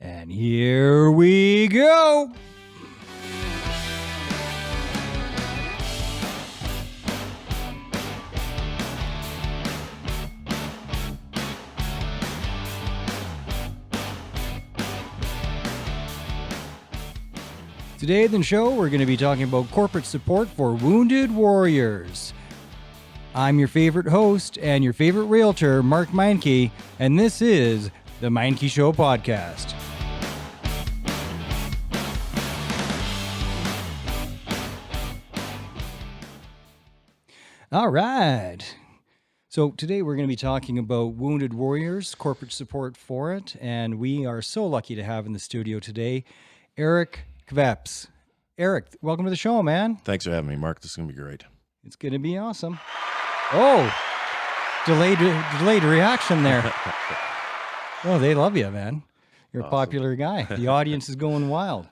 And here we go. Today on the show, we're going to be talking about corporate support for wounded warriors. I'm your favorite host and your favorite realtor, Mark Meincke, and this is the Meincke Show podcast. All right. So today we're going to be talking about wounded warriors, corporate support for it, and we are so lucky to have in the studio today Eric Kveps. Eric, welcome to the show, man. Thanks for having me, Mark. This is going to be great. It's going to be awesome. Oh, delayed reaction there. Oh, they love you, man. You're awesome. A popular guy. The audience is going wild.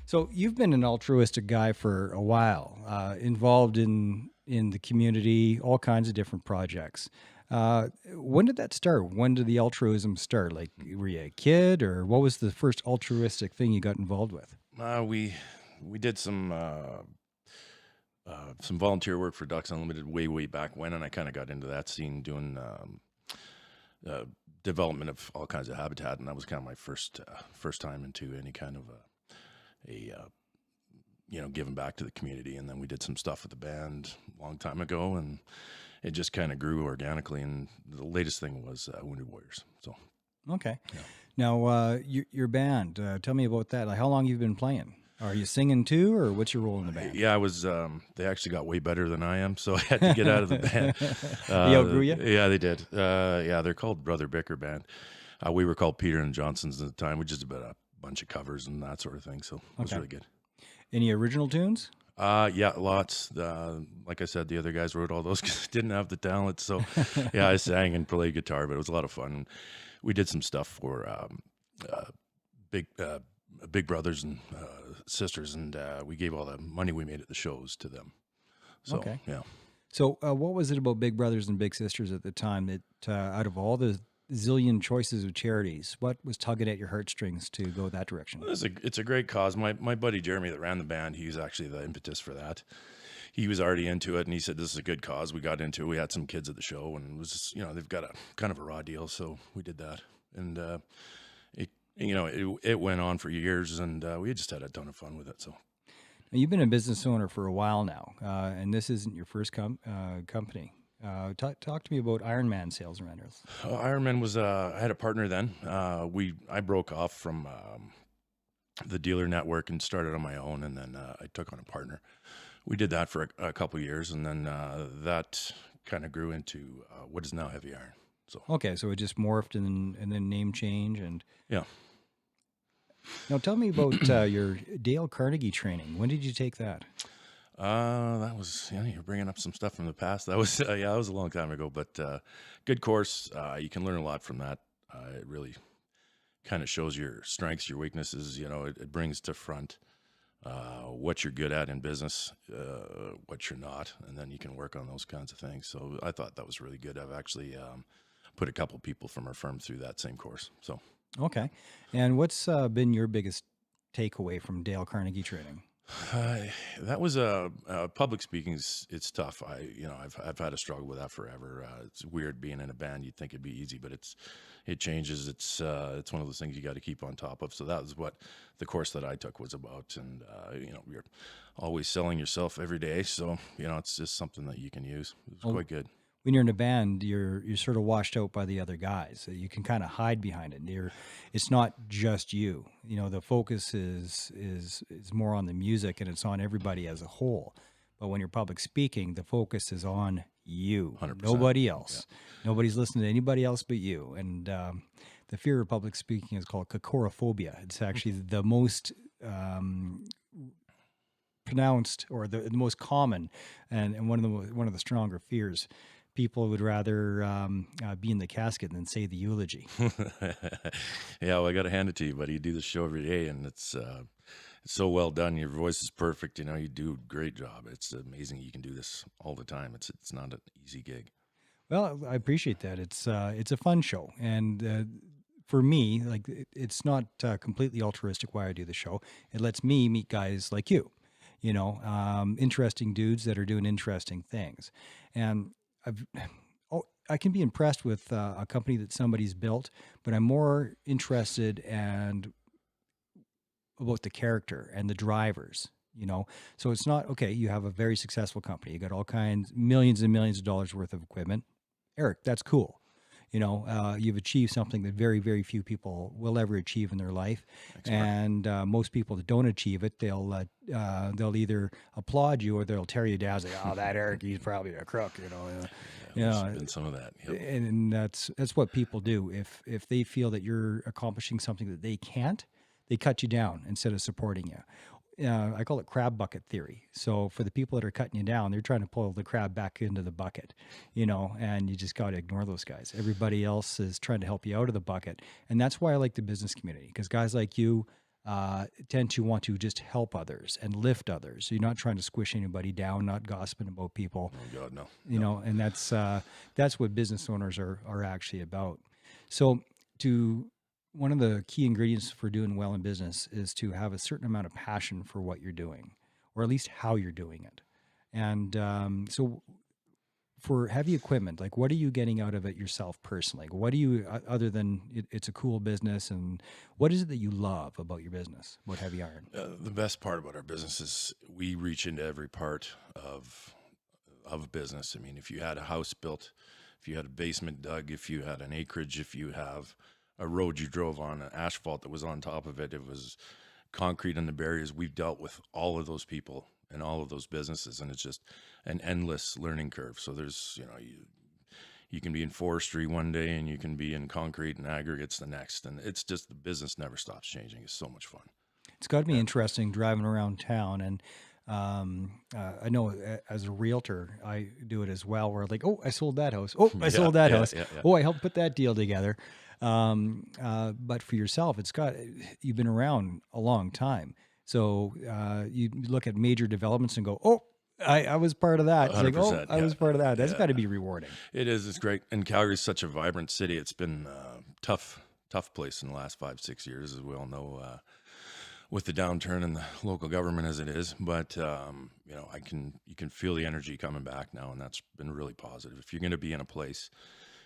So you've been an altruistic guy for a while, involved in the community, all kinds of different projects. When did that start? When did the altruism start? Like, were you a kid, or what was the first altruistic thing you got involved with? We did some volunteer work for Ducks Unlimited way back when, and I kind of got into that scene doing development of all kinds of habitat, and that was kind of my first time into any kind of giving back to the community. And then we did some stuff with the band a long time ago, and it just kind of grew organically. And the latest thing was Wounded Warriors. So, okay. Yeah. Now, your band, tell me about that. Like, how long you've been playing? Are you singing too, or what's your role in the band? Yeah, I was. They actually got way better than I am, so I had to get out of the band. They outgrew you? Yeah, they did. Yeah, they're called Brother Bicker Band. We were called Peter and Johnsons at the time. We just did a bunch of covers and that sort of thing, so it was really good. Any original tunes? Yeah, lots. Like I said, the other guys wrote all those because didn't have the talent. So, yeah, I sang and played guitar, but it was a lot of fun. We did some stuff for big brothers and sisters, and we gave all the money we made at the shows to them. So, okay. Yeah. So, what was it about Big Brothers and Big Sisters at the time that, out of all the zillion choices of charities, what was tugging at your heartstrings to go that direction? It's a great cause. My buddy Jeremy that ran the band, he was actually the impetus for that. He was already into it, and he said, "This is a good cause." We got into it. We had some kids at the show, and it was just, they've got a kind of a raw deal, so we did that. And it went on for years, and we just had a ton of fun with it. So, now, you've been a business owner for a while now, and this isn't your first company. Talk to me about Ironman Sales and Rentals. Ironman was I had a partner then. I broke off from the dealer network and started on my own, and then I took on a partner. We did that for a couple of years, and then that kind of grew into what is now Heavy Iron. So okay, so it just morphed and then name change and yeah. Now tell me about your Dale Carnegie training. When did you take that? That was, you're bringing up some stuff from the past. That was, that was a long time ago, but good course. You can learn a lot from that. It really kind of shows your strengths, your weaknesses. It brings to front what you're good at in business, what you're not, and then you can work on those kinds of things. So I thought that was really good. I've actually put a couple people from our firm through that same course. So okay, and what's been your biggest takeaway from Dale Carnegie training? That was public speaking. It's tough. I've had a struggle with that forever. It's weird being in a band. You'd think it'd be easy, but it changes. It's one of those things you got to keep on top of. So that was what the course that I took was about. And you're always selling yourself every day. So it's just something that you can use. It was quite good. When you're in a band, you're sort of washed out by the other guys. So you can kind of hide behind it. It's not just you. The focus is more on the music, and it's on everybody as a whole. But when you're public speaking, the focus is on you, 100%. Nobody else. Yeah. Nobody's listening to anybody else but you. And the fear of public speaking is called cacorophobia. It's actually the most pronounced, or the most common, and one of the stronger fears. People would rather be in the casket than say the eulogy. Yeah, well, I got to hand it to you, buddy. You do this show every day, and it's so well done. Your voice is perfect. You do a great job. It's amazing you can do this all the time. It's not an easy gig. Well, I appreciate that. It's a fun show, and for me, like it's not completely altruistic why I do the show. It lets me meet guys like you, interesting dudes that are doing interesting things. And I've, I can be impressed with a company that somebody's built, but I'm more interested and about the character and the drivers. So it's not okay. You have a very successful company. You got all kinds, millions and millions of dollars worth of equipment. Eric, that's cool. You've achieved something that very, very few people will ever achieve in their life. Thanks, Mark. And most people that don't achieve it, they'll either applaud you or they'll tear you down. Say, "Oh, that Eric, he's probably a crook." There's been some of that. Yep. And that's what people do. If they feel that you're accomplishing something that they can't, they cut you down instead of supporting you. I call it crab bucket theory. So for the people that are cutting you down, they're trying to pull the crab back into the bucket, and you just got to ignore those guys. Everybody else is trying to help you out of the bucket. And that's why I like the business community, because guys like you tend to want to just help others and lift others. You're not trying to squish anybody down, not gossiping about people. Oh God, no. And that's what business owners are actually about. So one of the key ingredients for doing well in business is to have a certain amount of passion for what you're doing, or at least how you're doing it. And so for heavy equipment, like what are you getting out of it yourself personally? What do you, other than it's a cool business, and what is it that you love about your business, about heavy iron? The best part about our business is we reach into every part of a business. I mean, if you had a house built, if you had a basement dug, if you had an acreage, if you have a road you drove on, an asphalt that was on top of it, it was concrete and the barriers. We've dealt with all of those people and all of those businesses, and it's just an endless learning curve. So there's, you can be in forestry one day and you can be in concrete and aggregates the next, and it's just, the business never stops changing. It's so much fun. It's got to be interesting driving around town. And I know as a realtor, I do it as well, where like, oh, I sold that house. Oh, I sold that house. Yeah. Oh, I helped put that deal together. But for yourself, you've been around a long time. So you look at major developments and go, oh, I was part of that. It's like, oh, I was part of that. That's got to be rewarding. It is. It's great. And Calgary's such a vibrant city. It's been tough place in the last 5-6 years, as we all know, with the downturn in the local government as it is. But you can feel the energy coming back now, and that's been really positive. If you're going to be in a place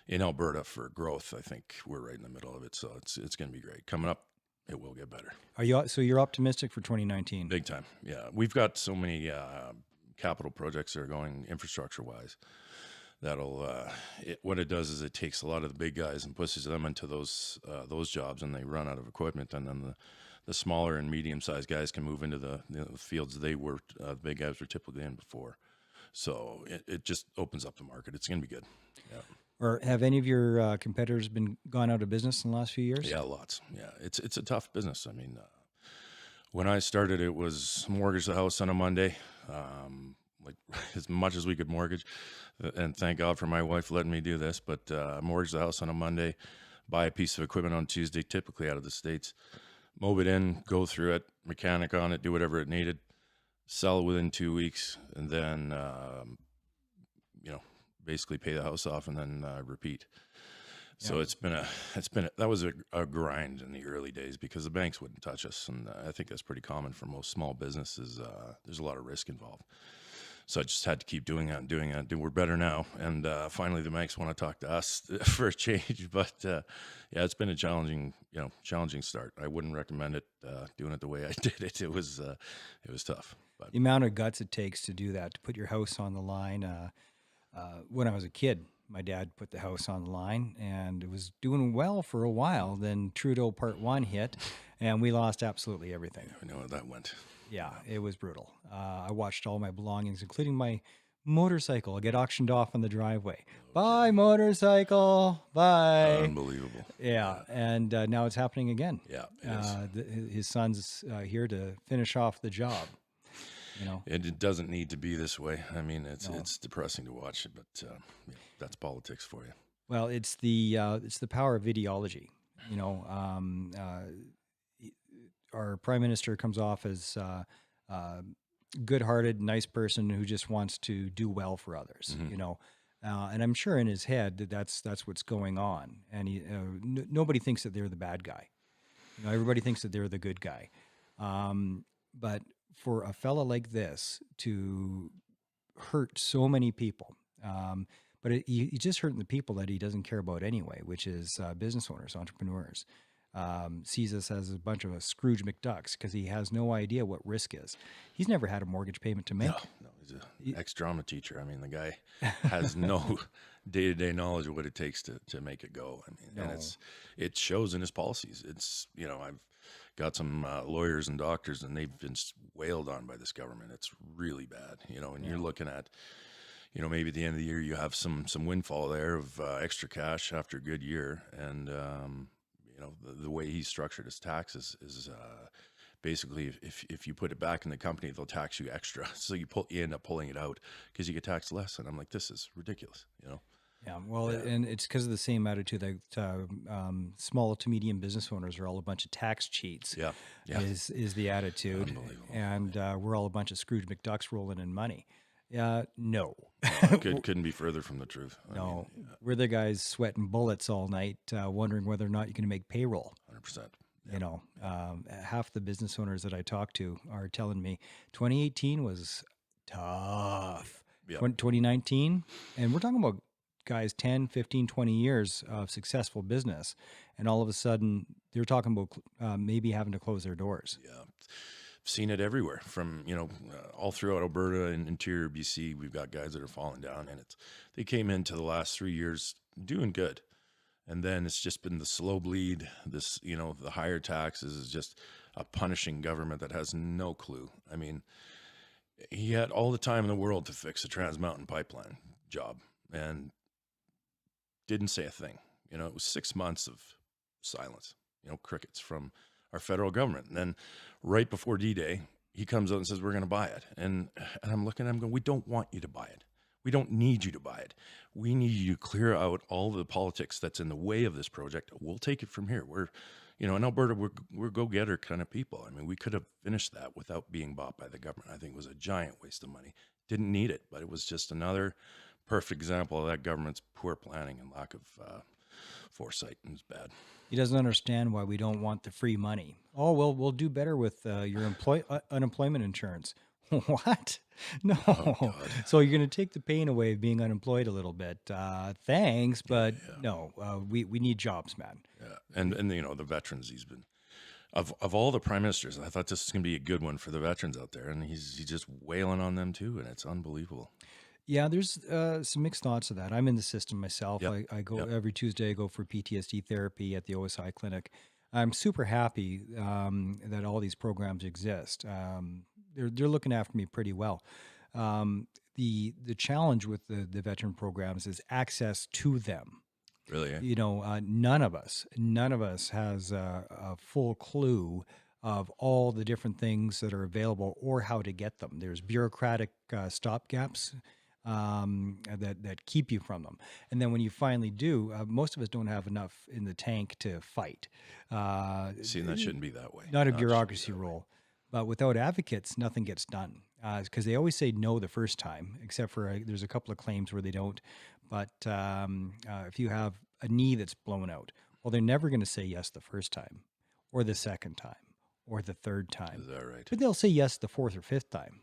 in Alberta for growth, I think we're right in the middle of it. So it's going to be great. Coming up, it will get better. So you're optimistic for 2019? Big time. Yeah. We've got so many capital projects that are going infrastructure wise. What it does is it takes a lot of the big guys and pushes them into those jobs, and they run out of equipment, and then the smaller and medium sized guys can move into the fields the big guys were typically in before. So it just opens up the market. It's going to be good. Yeah. Or have any of your competitors gone out of business in the last few years? Yeah, lots. Yeah, it's a tough business. I mean, when I started, it was mortgage the house on a Monday, like as much as we could mortgage. And thank God for my wife letting me do this. But mortgage the house on a Monday, buy a piece of equipment on Tuesday, typically out of the States, mow it in, go through it, mechanic on it, do whatever it needed, sell it within 2 weeks, and then basically pay the house off and then repeat. So yeah. That was a grind in the early days because the banks wouldn't touch us. And I think that's pretty common for most small businesses. There's a lot of risk involved. So I just had to keep doing that. We're better now. And finally the banks want to talk to us for a change. But it's been a challenging start. I wouldn't recommend it, doing it the way I did it. It was tough. But the amount of guts it takes to do that, to put your house on the line. When I was a kid, my dad put the house on the line, and it was doing well for a while. Then Trudeau Part 1 hit, and we lost absolutely everything. I know how that went. Yeah, it was brutal. I watched all my belongings, including my motorcycle, get auctioned off on the driveway. Bye, motorcycle. Bye. Unbelievable. Yeah, and now it's happening again. Yeah, it is. His son's here to finish off the job. It doesn't need to be this way. I mean, it's depressing to watch it, but that's politics for you. Well, it's the power of ideology. Our prime minister comes off as good-hearted, nice person who just wants to do well for others. Mm-hmm. And I'm sure in his head that that's what's going on. And nobody thinks that they're the bad guy. Everybody thinks that they're the good guy. But for a fella like this to hurt so many people, but he's just hurting the people that he doesn't care about anyway, which is business owners, entrepreneurs. Sees us as a bunch of Scrooge McDucks because he has no idea what risk is. He's never had a mortgage payment to make. No, he's an ex-drama teacher. I mean, the guy has no day-to-day knowledge of what it takes to make it go. I mean, and it shows in his policies. It's, I've got some lawyers and doctors, and they've been wailed on by this government. It's really bad, and you're looking at, maybe at the end of the year, you have some windfall there of extra cash after a good year. And, the way he's structured his taxes is basically if you put it back in the company, they'll tax you extra. So you end up pulling it out because you get taxed less. And I'm like, this is ridiculous, Yeah, well, and it's because of the same attitude that small to medium business owners are all a bunch of tax cheats. Yeah. Is the attitude, and we're all a bunch of Scrooge McDucks rolling in money. No, couldn't be further from the truth. No, we're the guys sweating bullets all night, wondering whether or not you're going to make payroll. 100%. Half the business owners that I talk to are telling me 2018 was tough. 2019, and we're talking about guys 10, 15, 20 years of successful business, and all of a sudden they're talking about maybe having to close their doors. Yeah. Seen it everywhere from, all throughout Alberta and interior BC. We've got guys that are falling down, and they came into the last 3 years doing good. And then it's just been the slow bleed. This, the higher taxes is just a punishing government that has no clue. I mean, he had all the time in the world to fix the Trans Mountain pipeline job and didn't say a thing. It was 6 months of silence, crickets from our federal government. And then right before D-Day, he comes out and says, we're going to buy it. And I'm looking at him going, we don't want you to buy it. We don't need you to buy it. We need you to clear out all the politics that's in the way of this project. We'll take it from here. We're, in Alberta, we're go-getter kind of people. I mean, we could have finished that without being bought by the government. I think it was a giant waste of money. Didn't need it, but it was just another perfect example of that government's poor planning and lack of foresight. It was bad. He doesn't understand why we don't want the free money. Oh, well, we'll do better with your unemployment insurance. What? No. Oh, so you're going to take the pain away of being unemployed a little bit. Thanks, but no, we need jobs, man. Yeah, and the veterans, he's been, of all the prime ministers, I thought this was going to be a good one for the veterans out there, and he's just wailing on them too, and it's unbelievable. Yeah, there's some mixed thoughts of that. I'm in the system myself. I go every Tuesday. I go for PTSD therapy at the OSI clinic. I'm super happy that all these programs exist. They're looking after me pretty well. The challenge with the veteran programs is access to them. Really? None of us has a full clue of all the different things that are available or how to get them. There's bureaucratic stopgaps that keep you from them. And then when you finally do, most of us don't have enough in the tank to fight. See, that shouldn't be that way. Not a bureaucracy role. But without advocates, nothing gets done. Because they always say no the first time, except for there's a couple of claims where they don't. But if you have a knee that's blown out, well, they're never going to say yes the first time or the second time or the third time. Is that right? But they'll say yes the fourth or fifth time.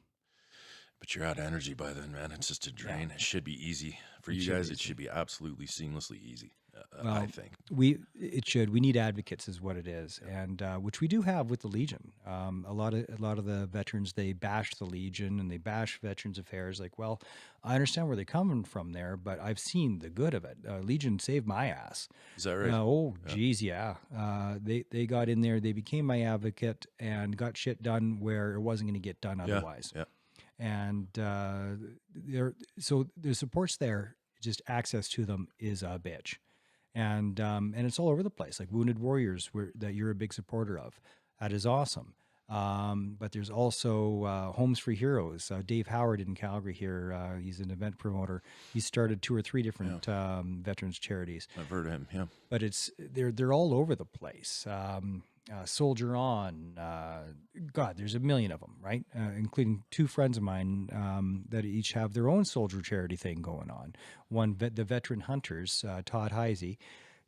But you're out of energy by then, man. It's just a drain. It should be easy. For you guys, it should be absolutely seamlessly easy, I think. It should. We need advocates is what it is, and which we do have with the Legion. A lot of the veterans, they bash the Legion and they bash Veterans Affairs. Like, well, I understand where they're coming from there, but I've seen the good of it. Legion saved my ass. Is that right? Geez, yeah. They got in there, they became my advocate and got shit done where it wasn't going to get done otherwise. Yeah. And so the support's there, just access to them is a bitch. And it's all over the place, like Wounded Warriors that you're a big supporter of. That is awesome. But there's also Homes for Heroes. Dave Howard in Calgary here, he's an event promoter. He started 2 or 3 different veterans charities. I've heard of him, yeah. But they're all over the place. Soldier On. God, there's a million of them, right? Including two friends of mine that each have their own soldier charity thing going on. One, the Veteran Hunters, Todd Heisey,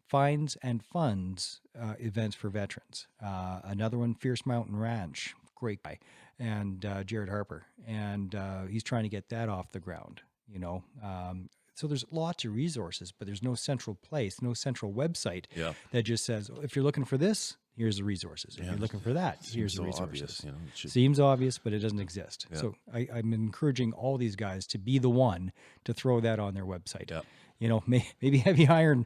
finds and funds events for veterans. Another one, Fierce Mountain Ranch, great guy, and Jared Harper, and he's trying to get that off the ground. So there's lots of resources, but there's no central place, no central website Yeah. that just says, if you're looking for this, here's the resources. If Yeah, you're looking for that, here's the so resources. obvious, it should- Seems obvious, but it doesn't exist. Yeah. So I'm encouraging all these guys to be the one to throw that on their website. Yeah. Maybe have you hired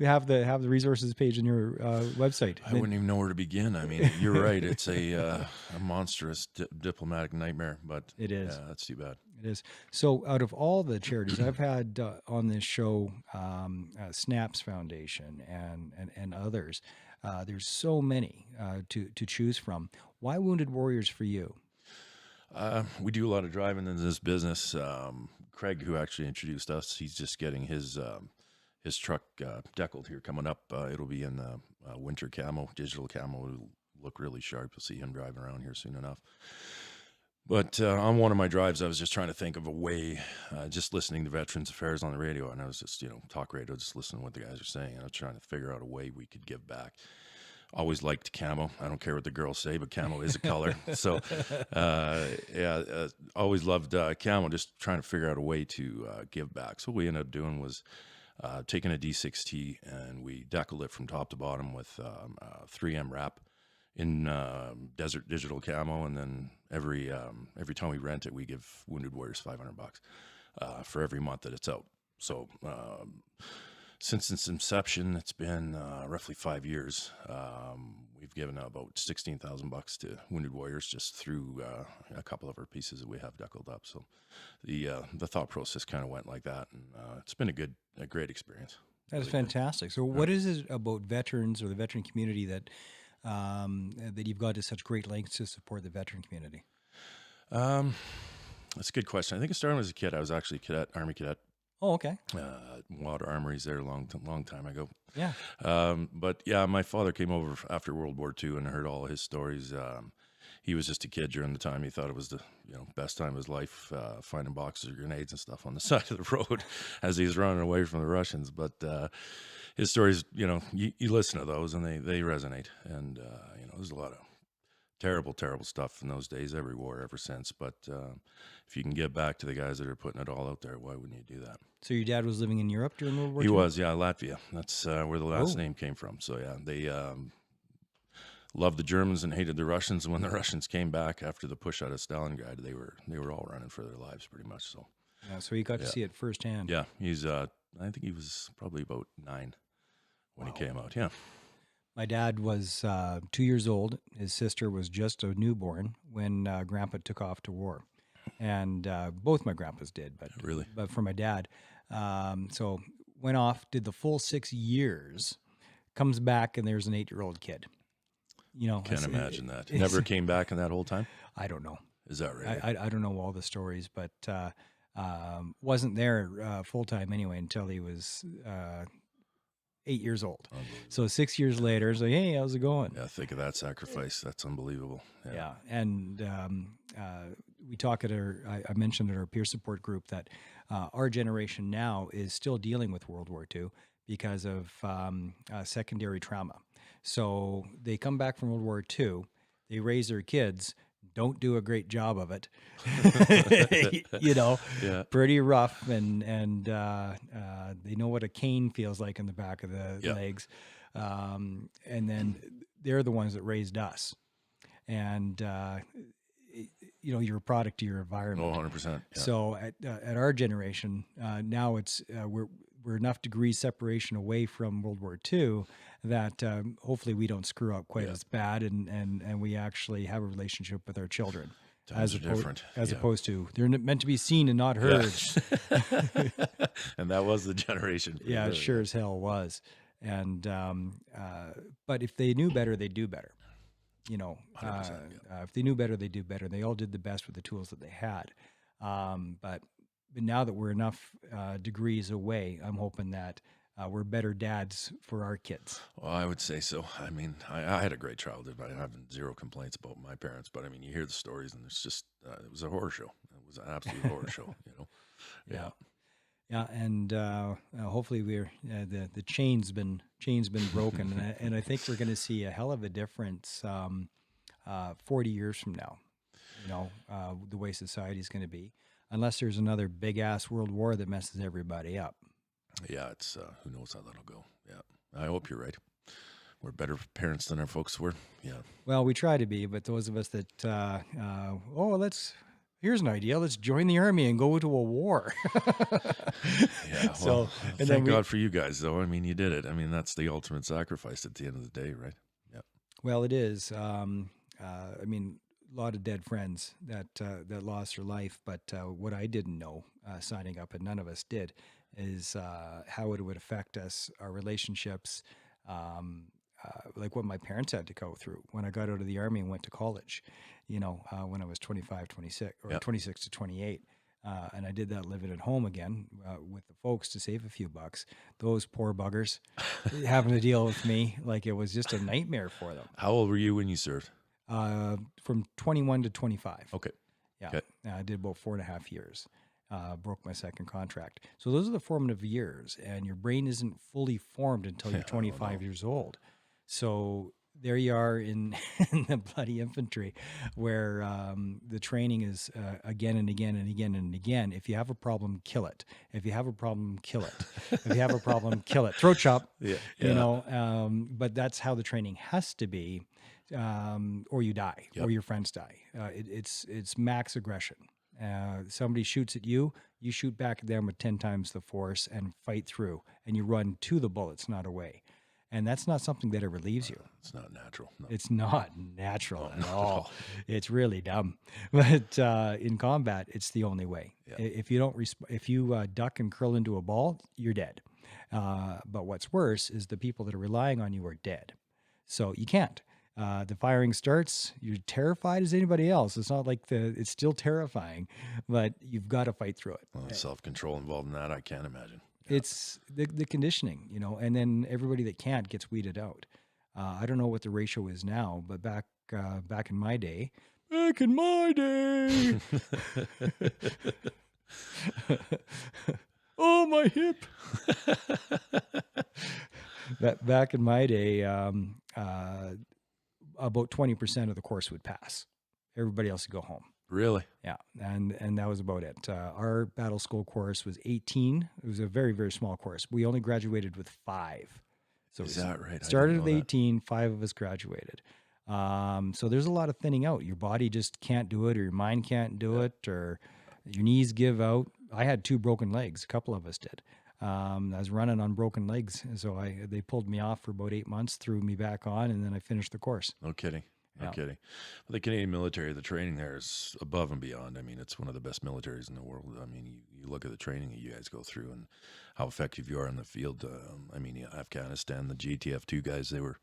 have the resources page in your website. I wouldn't even know where to begin. I mean, you're right. It's a monstrous diplomatic nightmare, but It is. Yeah, that's too bad. It is. So out of all the charities I've had on this show, Snaps Foundation and others, there's so many to choose from. Why Wounded Warriors for you? We do a lot of driving in this business. Craig, who actually introduced us, he's just getting his truck deckled here coming up. It'll be in winter camo, digital camo. It'll look really sharp. You'll see him driving around here soon enough. But on one of my drives, I was just trying to think of a way, just listening to Veterans Affairs on the radio, and I was just, talk radio, just listening to what the guys are saying. And I was trying to figure out a way we could give back. Always liked camo. I don't care what the girls say, but camo is a color. So, always loved camo, just trying to figure out a way to give back. So what we ended up doing was taking a D6T, and we deckled it from top to bottom with 3M wrap in desert digital camo, and then every time we rent it, we give Wounded Warriors $500 for every month that it's out. So since its inception, it's been roughly 5 years. We've given out about $16,000 to Wounded Warriors just through a couple of our pieces that we have deckled up. So the thought process kind of went like that, and it's been a great experience. That is fantastic. So what is it about veterans or the veteran community that you've gone to such great lengths to support the veteran community? That's a good question. I think it started as a kid. I was actually a Army cadet. Oh, okay. Water Armories there a long time ago. Yeah. But yeah, my father came over after World War II and heard all his stories. He was just a kid during the time. He thought it was the best time of his life, finding boxes of grenades and stuff on the side of the road as he was running away from the Russians. But his stories, you listen to those and they resonate. And there's a lot of terrible stuff in those days. Every war ever since. But if you can get back to the guys that are putting it all out there, why wouldn't you do that? So your dad was living in Europe during World War II? He was, yeah, Latvia. That's where the last name came from. So yeah, they loved the Germans and hated the Russians. And when the Russians came back after the push out of Stalingrad, they were all running for their lives pretty much. So yeah, so he got to see it firsthand. Yeah, he's I think he was probably about 9 when he came out. Yeah. My dad was 2 years old. His sister was just a newborn when Grandpa took off to war, and both my grandpas did. But for my dad, so went off, did the full 6 years, comes back, and there's an 8-year-old kid. Can't imagine that. Never came back in that whole time? I don't know. Is that right? I don't know all the stories, but wasn't there full time anyway until he was 8 years old. So 6 years later, so hey, how's it going? Yeah, think of that sacrifice. That's unbelievable. Yeah, and we talk at I mentioned at our peer support group that our generation now is still dealing with World War II because of secondary trauma. So they come back from World War II, they raise their kids, don't do a great job of it, pretty rough, and they know what a cane feels like in the back of the legs, and then they're the ones that raised us, and you're a product of your environment. 100%. Yeah. So at our generation now, it's we're enough degrees separation away from World War II that hopefully we don't screw up quite as bad, and we actually have a relationship with our children. Times are different. As opposed to, they're meant to be seen and not heard. Yeah. And that was the generation. Yeah, it sure as hell was. And but if they knew better, they'd do better. If they knew better, they'd do better. They all did the best with the tools that they had. But now that we're enough degrees away, I'm hoping that we're better dads for our kids. Well, I would say so. I mean, I had a great childhood. I have zero complaints about my parents, but I mean, you hear the stories, and it's just it was a horror show. It was an absolute horror show. Yeah. Yeah, and hopefully the chain's been broken, and I think we're going to see a hell of a difference 40 years from now. The way society's going to be, unless there's another big ass world war that messes everybody up. Yeah, it's who knows how that'll go. Yeah, I hope you're right. We're better parents than our folks were. Yeah. Well, we try to be, but those of us that here's an idea. Let's join the army and go to a war. Yeah. So, and thank God for you guys, though. I mean, you did it. I mean, that's the ultimate sacrifice at the end of the day, right? Yeah. Well, it is. I mean, a lot of dead friends that lost their life. But what I didn't know signing up, and none of us did, is how it would affect us, our relationships. Like what my parents had to go through when I got out of the army and went to college, when I was 25, 26, or 26 to 28. And I did that living at home again with the folks to save a few bucks. Those poor buggers having to deal with me like it was just a nightmare for them. How old were you when you served? From 21 to 25. Okay. Yeah. Okay. I did about 4.5 years. Broke my second contract. So those are the formative years, and your brain isn't fully formed until you're 25 years old. So there you are in the bloody infantry, where the training is again and again and again and again. If you have a problem, kill it. If you have a problem, kill it. If you have a problem, kill it. Throat chop. Yeah. But that's how the training has to be, or you die, or your friends die. It's max aggression. Somebody shoots at you, you shoot back at them with 10 times the force and fight through, and you run to the bullets, not away. And that's not something that ever leaves you. It's not natural. No. It's not natural at all. It's really dumb. But in combat, it's the only way. Yeah. If you don't, if you duck and curl into a ball, you're dead. But what's worse is the people that are relying on you are dead. So you can't. The firing starts. You're terrified as anybody else. It's not like it's still terrifying, but you've got to fight through it. Well, self-control involved in that, I can't imagine. It's the conditioning, and then everybody that can't gets weeded out. I don't know what the ratio is now, but back in my day, oh, my hip. Back in my day, about 20% of the course would pass. Everybody else would go home. Really? Yeah, and that was about it. Our battle school course was 18. It was a very, very small course. We only graduated with 5. So is that right? Started with 18, 5 of us graduated. So there's a lot of thinning out. Your body just can't do it, or your mind can't do it, or your knees give out. I had 2 broken legs. A couple of us did. I was running on broken legs, so they pulled me off for about 8 months, threw me back on, and then I finished the course. No kidding. No kidding. Well, the Canadian military, the training there is above and beyond. I mean, it's one of the best militaries in the world. I mean, you look at the training that you guys go through and how effective you are in the field. I mean, Afghanistan, the GTF2 guys, they were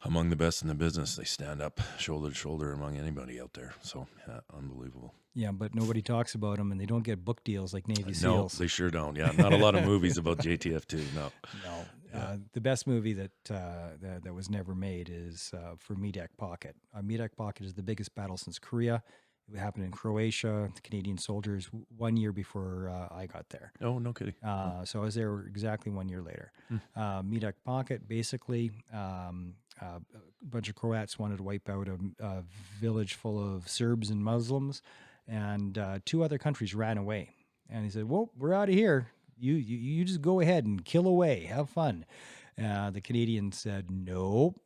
among the best in the business. They stand up shoulder to shoulder among anybody out there. So, yeah, unbelievable. Yeah, but nobody talks about them, and they don't get book deals like Navy No, SEALs. they sure don't. Yeah, not a lot of movies about JTF2. No. No. The best movie that was never made is for Meincke Pocket. Meincke Pocket is the biggest battle since Korea. It happened in Croatia. The Canadian soldiers 1 year before I got there. Oh, no kidding. So I was there exactly 1 year later. Meincke Pocket, basically, a bunch of Croats wanted to wipe out a village full of Serbs and Muslims, and 2 other countries ran away. And he said, "Well, we're out of here. You just go ahead and kill away. Have fun." The Canadians said, "No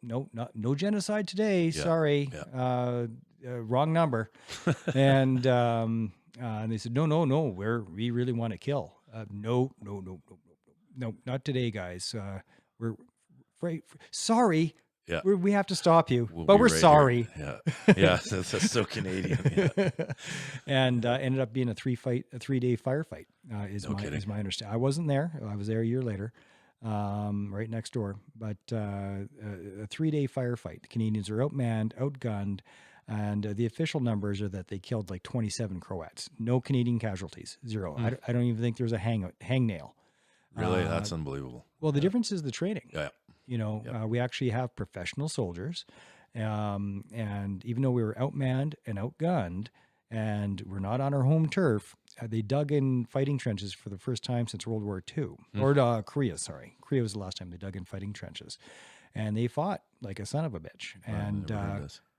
genocide today. Yeah, sorry, yeah. Wrong number." And they said, "No, we really want to kill. No, not today, guys. We're sorry." Yeah. We have to stop you, but we're sorry. Here. Yeah, that's so Canadian. Yeah. And ended up being a 3-day firefight. Is my understanding. I wasn't there. I was there a year later, right next door. But a 3-day firefight. The Canadians are outmanned, outgunned, and the official numbers are that they killed like 27 Croats. No Canadian casualties, 0. I don't even think there's a hangnail. Really? That's unbelievable. Well, the difference is the training. Yeah. You know, we actually have professional soldiers, and even though we were outmanned and outgunned, and we're not on our home turf, they dug in fighting trenches for the first time since World War II, or Korea. Sorry, Korea was the last time they dug in fighting trenches, and they fought like a son of a bitch.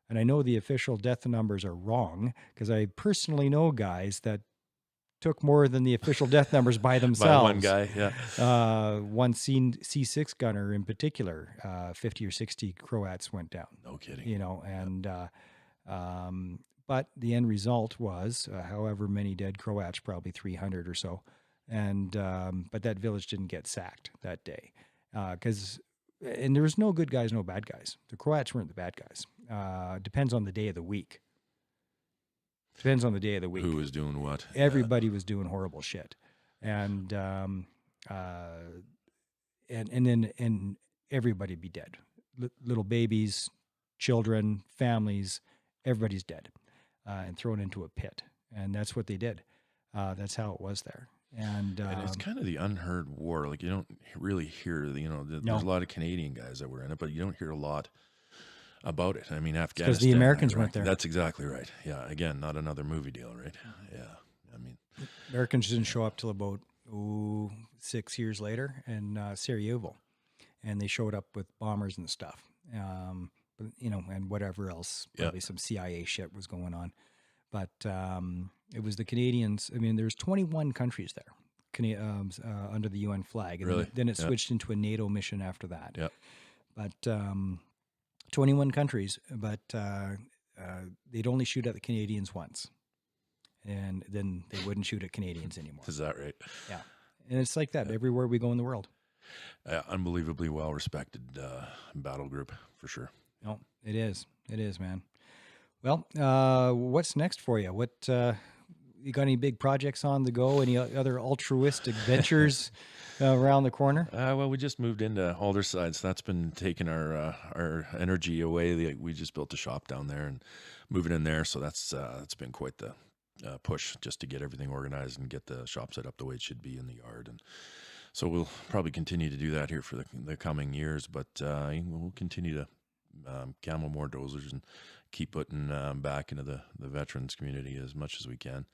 And I know the official death numbers are wrong because I personally know guys that took more than the official death numbers by themselves. By one guy, yeah. One C6 gunner in particular, 50 or 60 Croats went down. No kidding. You know, and but the end result was, however many dead Croats, probably 300 or so, and but that village didn't get sacked that day because. And there was no good guys, no bad guys. The Croats weren't the bad guys. Depends on the day of the week. Depends on the day of the week. Who was doing what? Everybody was doing horrible shit, and then everybody be dead. Little babies, children, families, everybody's dead, and thrown into a pit. And that's what they did. That's how it was there. And it's kind of the unheard war. Like you don't really hear, there's a lot of Canadian guys that were in it, but you don't hear a lot about it. I mean, Afghanistan. Because the Americans Iraq, weren't there. That's exactly right. Yeah. Again, not another movie deal, right? Yeah. I mean, Americans didn't show up till about 6 years later in Sarajevo, and they showed up with bombers and stuff. But, and whatever else, probably some CIA shit was going on. But it was the Canadians. I mean, there's 21 countries there under the UN flag. And really? Then it switched into a NATO mission after that. Yeah. But 21 countries, but they'd only shoot at the Canadians once. And then they wouldn't shoot at Canadians anymore. Is that right? Yeah. And it's like that everywhere we go in the world. Unbelievably well-respected battle group, for sure. No, it is. It is, man. Well, what's next for you? What you got? Any big projects on the go? Any other altruistic ventures around the corner? Well, we just moved into Alderside, so that's been taking our energy away. We just built a shop down there and moving in there, so that's been quite the push just to get everything organized and get the shop set up the way it should be in the yard. And so we'll probably continue to do that here for the coming years, but we'll continue to camo more dozers and keep putting back into the veterans community as much as we can.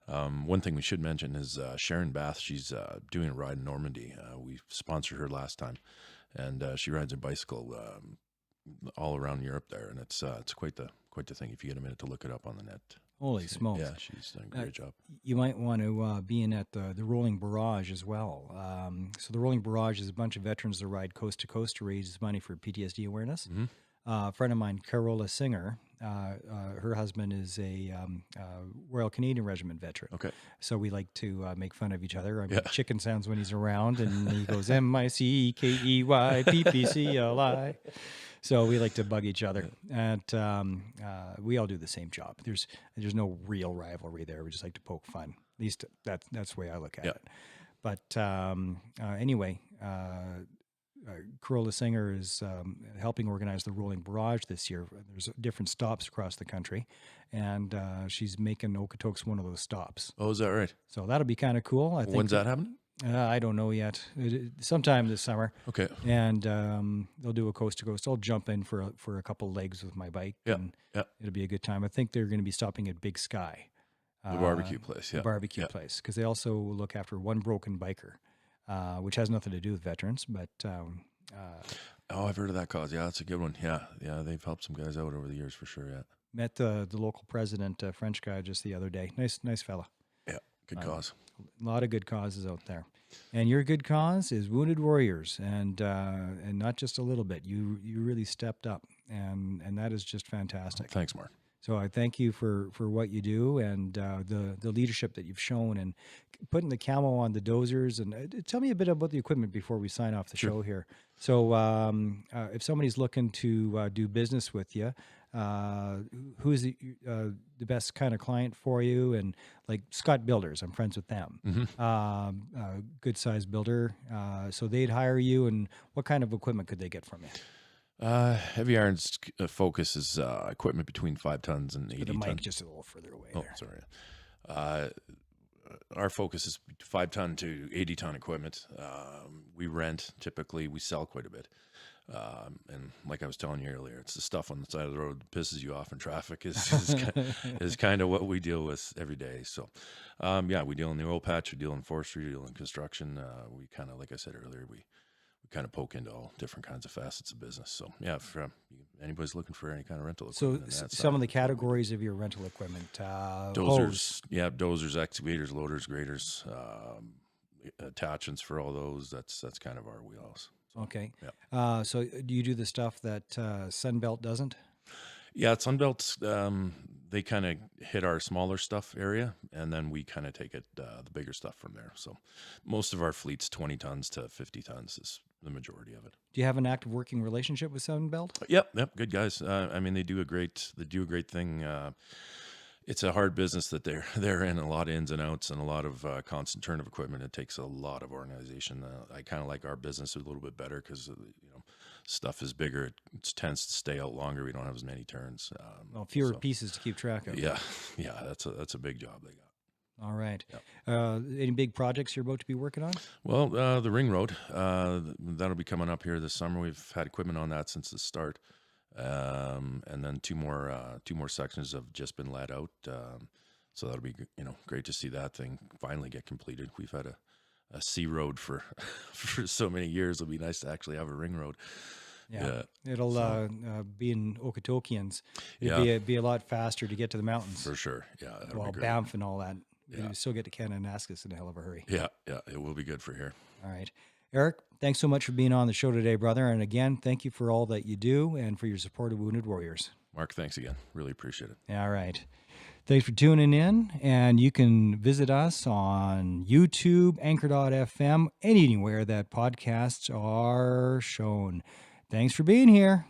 One thing we should mention is Sharon Bath. She's doing a ride in Normandy. We sponsored her last time, and she rides a bicycle all around Europe there, and it's quite the thing if you get a minute to look it up on the net. Holy smokes! Yeah, she's done a great job. You might want to be in at the Rolling Barrage as well. So the Rolling Barrage is a bunch of veterans that ride coast to coast to raise money for PTSD awareness. Mm-hmm. A friend of mine, Carola Singer, her husband is a Royal Canadian Regiment veteran. Okay. So we like to make fun of each other. I mean, chicken sounds when he's around, and he goes MICKEYPPCLI. So we like to bug each other, and we all do the same job. There's no real rivalry there. We just like to poke fun. At least that's the way I look at it. But anyway. Carola Singer is helping organize the Rolling Barrage this year. There's different stops across the country, and she's making Okotoks one of those stops. Oh, is that right? So that'll be kind of cool. I think. When's that happening? I don't know yet. Sometime this summer. Okay. And they'll do a coast to coast. I'll jump in for a couple legs with my bike. And it'll be a good time. I think they're going to be stopping at Big Sky. The barbecue place. The barbecue place, because they also look after One Broken Biker. Which has nothing to do with veterans, but I've heard of that cause. Yeah, that's a good one. Yeah, they've helped some guys out over the years for sure. Yeah, met the local president, French guy, just the other day. Nice fella. Yeah, good cause. A lot of good causes out there, and your good cause is Wounded Warriors, and not just a little bit. You really stepped up, and that is just fantastic. Thanks, Mark. So I thank you for what you do and the leadership that you've shown and putting the camo on the dozers. And tell me a bit about the equipment before we sign off the show here. So if somebody's looking to do business with you, who's the best kind of client for you? And like Scott Builders, I'm friends with them. Mm-hmm. Good size builder. So they'd hire you. And what kind of equipment could they get from you? Heavy Iron's focus is equipment between 5 tons and 80 the mic tons. just a little further away Oh, there. sorry. our focus is 5-ton to 80-ton equipment. We rent typically. We sell quite a bit. And like I was telling you earlier, it's the stuff on the side of the road that pisses you off in traffic is kind of what we deal with every day. So, yeah, we deal in the oil patch, we deal in forestry, we deal in construction. We kind of, like I said earlier, we kind of poke into all different kinds of facets of business. So, yeah, if anybody's looking for any kind of rental So equipment, some of the categories of your rental equipment, dozers, hose. dozers, excavators, loaders, graders, attachments for all those. That's kind of our wheelhouse. Okay. Yeah. So do you do the stuff that Sunbelt doesn't? Yeah, Sunbelt's, they kind of hit our smaller stuff area, and then we kind of take it, the bigger stuff from there. So most of our fleet's 20 tons to 50 tons is the majority of it. Do you have an active working relationship with Sunbelt? Yep, good guys. I mean, they do a great thing. It's a hard business that they're in, a lot of ins and outs and a lot of constant turn of equipment. It takes a lot of organization. I kind of like our business a little bit better because stuff is bigger. It tends to stay out longer. We don't have as many turns. Well, fewer pieces to keep track of. Yeah, that's a big job they got. All right. Yep. Any big projects you're about to be working on? Well, the ring road, that'll be coming up here this summer. We've had equipment on that since the start. And then two more sections have just been let out. So that'll be, great to see that thing finally get completed. We've had a C road for so many years. It'll be nice to actually have a ring road. Yeah. It'll be in Okotokians. It'd be a lot faster to get to the mountains. For sure. Yeah. Well, Banff and all that. You still get to Kananaskis in a hell of a hurry. Yeah. It will be good for here. All right. Eric, thanks so much for being on the show today, brother. And again, thank you for all that you do and for your support of Wounded Warriors. Mark, thanks again. Really appreciate it. All right. Thanks for tuning in. And you can visit us on YouTube, Anchor.fm, anywhere that podcasts are shown. Thanks for being here.